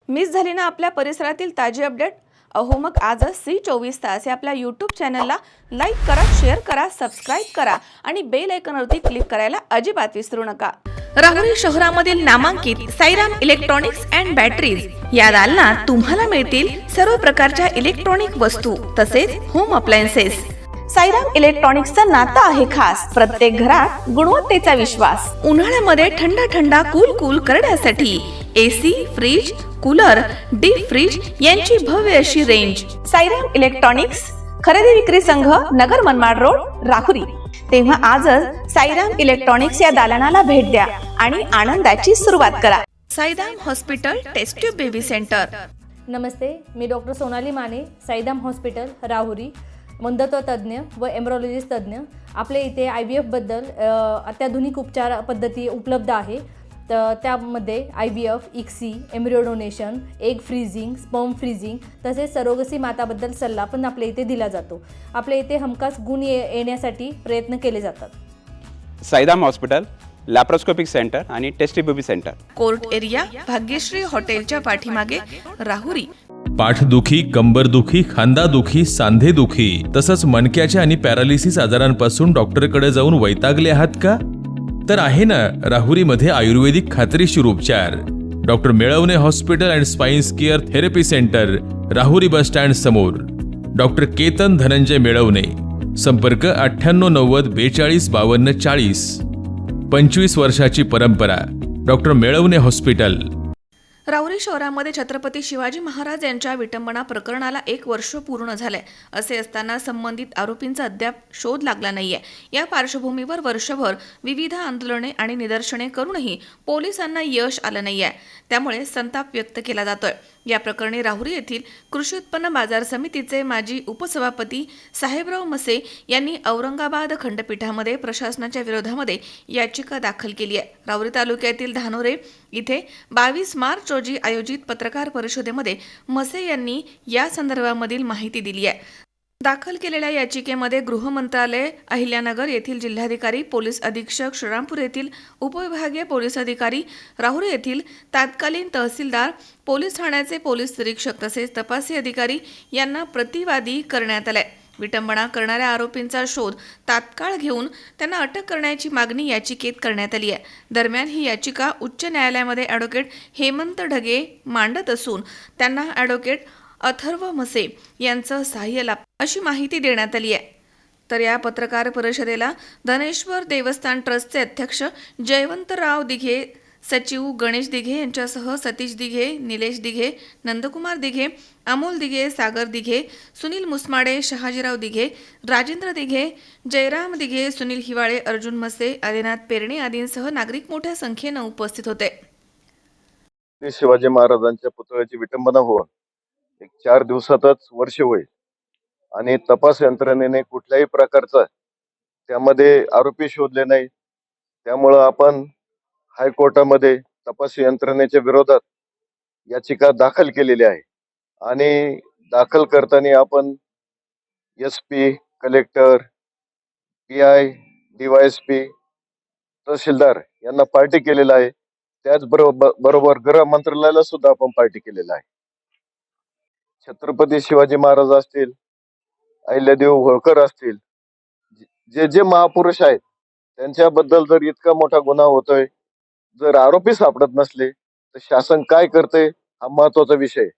Miss झाली ना आपल्या परिसरातील ताजी अपडेट? अहो मग आजच C24 तास या आपल्या यूट्यूब चॅनलला लाईक करा, शेअर करा, सबस्क्राईब करा आणि बेल आयकॉनवरती क्लिक करायला अजिबात विसरू नका. राहुरी शहरामधील नामांकित साईराम इलेक्ट्रॉनिक्स अँड बॅटरीज या दालनात तुम्हाला मिळतील सर्व प्रकारच्या इलेक्ट्रॉनिक वस्तू तसेच होम अप्लायन्सेस. साईराम इलेक्ट्रॉनिक्सचं नातं आहे खास. प्रत्येक घरात गुणवत्तेचा विश्वास. उन्हाळ्यामध्ये थंड थंड कूल करण्यासाठी AC, fridge, cooler, deep fridge यांची भव्य अशी रेंज. साईराम इलेक्ट्रॉनिक्स खरेदी विक्री संघ, नगर मनमाड रोड, राहुरी. तेव्हा आजच साईराम इलेक्ट्रॉनिक्स या दालनाला भेट द्या आणि आनंदाची सुरुवात करा. Sairam hospital test tube baby centre. नमस्ते, मी डॉक्टर सोनाली माने, साईराम हॉस्पिटल राहुरी, वंध्यत्व तज्ज्ञ व एम्ब्रॉलॉजिस्ट तज्ज्ञ. आपल्या इथे IVF बद्दल अत्याधुनिक उपचार पद्धती उपलब्ध आहे. तर त्यामध्ये IVF, ICSI, embryo donation, egg freezing, sperm freezing तसेच सरोगसी माताबद्दल सल्ला पण आपल्या इथे दिला जातो. आपल्या इथे हमखास गुण येण्यासाठी प्रयत्न केले जातात. साईराम हॉस्पिटल, लॅप्रोस्कोपिक सेंटर आणि test baby centre, court area, Bhagyashree हॉटेलच्या पाठीमागे, राहुरी. पाठदुखी, कंबरदुखी, खांदादुखी, सांधेदुखी तसंच मणक्याच्या आणि पॅरालिसिस आजारांपासून डॉक्टरकडे जाऊन वैतागले आहात का? तर आहे ना राहुरीमध्ये आयुर्वेदिक खात्रीशीर उपचार. Doctor Melavane hospital and spines care therapy centre, Rahuri bus stand समोर. डॉक्टर केतन धनंजय मेळवणे. संपर्क 9890 42 52 40. 25 वर्षाची परंपरा. Doctor Melavane hospital. राहुरी शहरामध्ये छत्रपती शिवाजी महाराज यांच्या विटंबना प्रकरणाला 1 वर्ष पूर्ण झालंय. असे असताना संबंधित आरोपींचा अद्याप शोध लागला नाहीये. या पार्श्वभूमीवर वर्षभर विविध आंदोलने आणि निदर्शने करूनही पोलिसांना यश आलं नाहीये. त्यामुळे संताप व्यक्त केला जातोय. या प्रकरणी राहुरी येथील कृषी उत्पन्न बाजार समितीचे माजी उपसभापती साहेबराव मसे यांनी औरंगाबाद खंडपीठामध्ये प्रशासनाच्या विरोधामध्ये याचिका दाखल केली आहे. राहुरी तालुक्यातील धानोरे इथे 22 मार्च रोजी आयोजित पत्रकार परिषदेमध्ये मसे यांनी या संदर्भामधील माहिती दिली आहे. दाखल केलेल्या याचिकेमध्ये गृह मंत्रालय, अहिल्यानगर येथील जिल्हाधिकारी, पोलीस अधीक्षक, श्रीरामपूर येथील उपविभागीय पोलीस अधिकारी, राहुरी येथील तत्कालीन तहसीलदार, पोलीस ठाण्याचे पोलीस निरीक्षक तसेच तपासी अधिकारी यांना प्रतिवादी करण्यात आले. विटंबना करणाऱ्या आरोपींचा शोध तात्काळ घेऊन त्यांना अटक करण्याची मागणी याचिकेत करण्यात आली आहे. दरम्यान ही याचिका उच्च न्यायालयामध्ये ॲडव्होकेट हेमंत ढगे मांडत असून त्यांना ॲडव्होकेट अथर्व मसे यांचं सहाय्य लाभ अशी माहिती देण्यात आली आहे. तर या पत्रकार परिषदेला धनेश्वर देवस्थान ट्रस्टचे अध्यक्ष जयवंतराव दिघे, सचिव गणेश दिघे यांच्यासह सतीश दिघे, निलेश दिघे, नंदकुमार दिघे, अमोल दिघे, सागर दिघे, सुनील मुसमाडे, शहाजीराव दिघे, राजेंद्र दिघे, जयराम दिघे, सुनील हिवाळे, अर्जुन मसे, आदिनाथ पेरणे आदींसह नागरिक मोठ्या संख्येनं उपस्थित होते. शिवाजी महाराजांच्या पुतळ्याची विटंबना होऊन 4 दिवसातच वर्ष होईल आणि तपास यंत्रणेने कुठल्याही प्रकारचा त्यामध्ये आरोपी शोधले नाही. त्यामुळं आपण हायकोर्टामध्ये तपास यंत्रणेच्या विरोधात याचिका दाखल केलेली आहे आणि दाखल करताना आपण SP, कलेक्टर, PI, DYSP, तहसीलदार यांना पार्टी केलेला आहे. त्याचबरोबर गृह मंत्रालयाला सुद्धा आपण पार्टी केलेला आहे. छत्रपती शिवाजी महाराज असतील, अहिल्यादेवी होळकर असतील, जे महापुरुष आहेत त्यांच्याबद्दल जर इतका मोठा गुन्हा होतोय, जर आरोपी सापडत नसले तर शासन काय करते हा महत्वाचा विषय.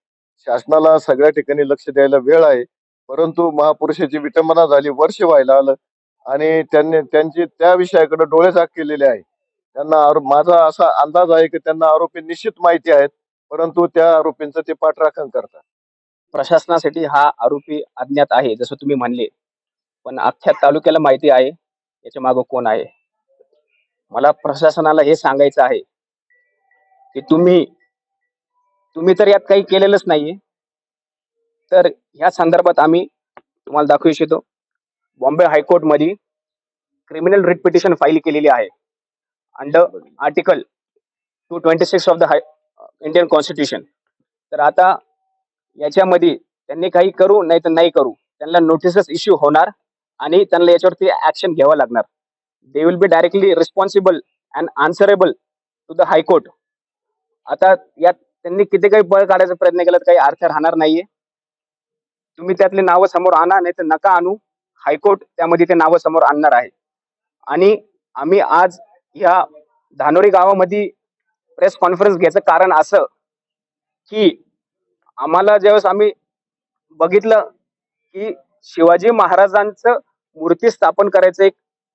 शासनाला सगळ्या ठिकाणी लक्ष द्यायला वेळ आहे, परंतु महापुरुषाची विटंबना झाली, वर्ष व्हायला आलं आणि त्यांची त्या विषयाकडे डोळे झाक केलेले आहे. त्यांना माझा असा अंदाज आहे की त्यांना आरोपी निश्चित माहिती आहेत, परंतु त्या आरोपींचं ते पाठराखण करतात. प्रशासनासाठी हा आरोपी अज्ञात आहे जसं तुम्ही म्हणले, पण अख्ख्या तालुक्याला माहिती आहे याच्या मागे कोण आहे. मला प्रशासनाला हे सांगायचं आहे की तुम्ही तर यात काही केलेलंच नाहीये. तर ह्या संदर्भात आम्ही तुम्हाला दाखवू इच्छितो. बॉम्बे हायकोर्ट मध्ये क्रिमिनल रिट पिटिशन फाईल केलेली आहे under article 226 of the Indian constitution. तर आता याच्यामध्ये त्यांनी काही करू नाही तर नाही करू, त्यांना नोटिसेस इश्यू होणार आणि त्यांना याच्यावरती ऍक्शन घ्यावं लागणार. They will be directly responsible and answerable to the high court. आता यात त्यांनी किती काही बळ काढायचा प्रयत्न केला तर काही अर्थ राहणार नाहीये. तुम्ही त्यातली नावं समोर आणा, नाही तर नका आणू. हायकोर्ट त्यामध्ये ते नावं समोर आणणार आहे. आणि आम्ही आज या धानोरी गावामध्ये प्रेस कॉन्फरन्स घ्यायचं कारण असं की आम्हाला ज्यावेळेस आम्ही बघितलं की शिवाजी महाराजांचं मूर्ती स्थापन करायचं, एक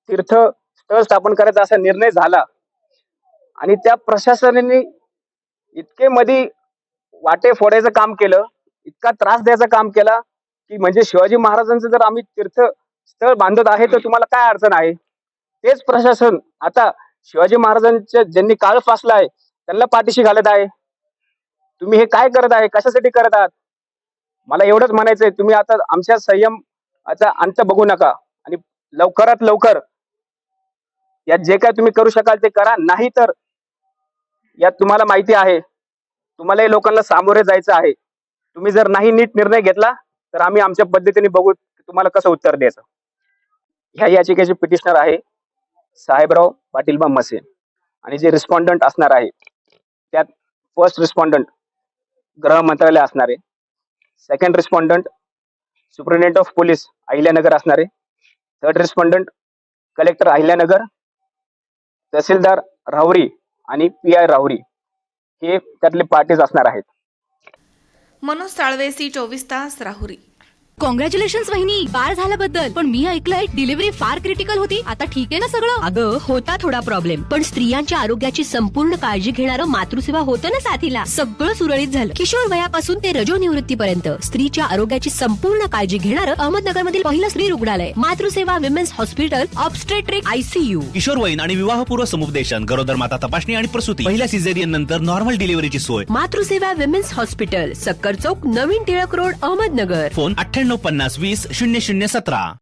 तीर्थस्थळ स्थापन करायचा असा निर्णय झाला आणि त्या प्रशासनाने इतके मध्ये वाटे फोडायचं काम केलं, इतका त्रास द्यायचं काम केला की म्हणजे शिवाजी महाराजांचं जर आम्ही तीर्थस्थळ बांधत आहे तर तुम्हाला काय अडचण आहे. तेच प्रशासन आता शिवाजी महाराजांच्या ज्यांनी काळ फासला आहे त्यांना पाठीशी घालत आहे. तुम्ही हे काय करत आहे, कशासाठी करत आहात. मला एवढंच म्हणायचंय, तुम्ही आता आमच्या संयमाचा अंत बघू नका आणि लवकरात लवकर यात जे काय तुम्ही करू शकाल ते करा. नाही तर यात तुम्हाला माहिती आहे, तुम्हालाही लोकांना सामोरे जायचं आहे. तुम्ही जर नाही नीट निर्णय घेतला तर आम्ही आमच्या पद्धतीने बघू तुम्हाला कसं उत्तर द्यायचं. ह्या याचिकेचे पिटिशनर आहे साहेबराव पाटीलबा मसे आणि जे रिस्पॉन्डंट असणार आहे त्यात फर्स्ट रिस्पॉन्डंट गृह मंत्रालय असणार आहे, second respondent superintendent of police Ahilyanagar असणार आहे, थर्ड रिस्पॉन्डंट कलेक्टर अहिल्यानगर, तहसीलदार राहुरी आणि PI राहुरी हे त्यातले पार्टीज असणार आहेत. मनोज साळवे, C24 तास, राहुरी. कॉंग्रॅच्युलेशन्स वहिनी, बाळ झाल्याबद्दल. पण मी ऐकलंय डिलिव्हरी फार क्रिटिकल होती. आता ठीक आहे ना सगळं? अगं होता थोडा प्रॉब्लेम, पण स्त्रियांच्या आरोग्याची संपूर्ण काळजी घेणारं मातृसेवा होतं ना साथीला. सगळं सुरळीत झालं. किशोर वयापासून ते रजोनिवृत्तीपर्यंत स्त्रीच्या आरोग्याची संपूर्ण काळजी घेणारं अहमदनगर मधील पहिलं स्त्री रुग्णालय Matruseva women's hospital, obstetric ICU. किशोरवयीन आणि विवाहपूर्व समुपदेशन, गरोदर माता तपासणी आणि प्रसूती, पहिल्या सिझेरियन नंतर नॉर्मल डिलिव्हरीची सोय. मातृसेवा विमेन्स हॉस्पिटल, सक्कर चौक, नवीन टिळक रोड, अहमदनगर. फोन 9850 20 0017.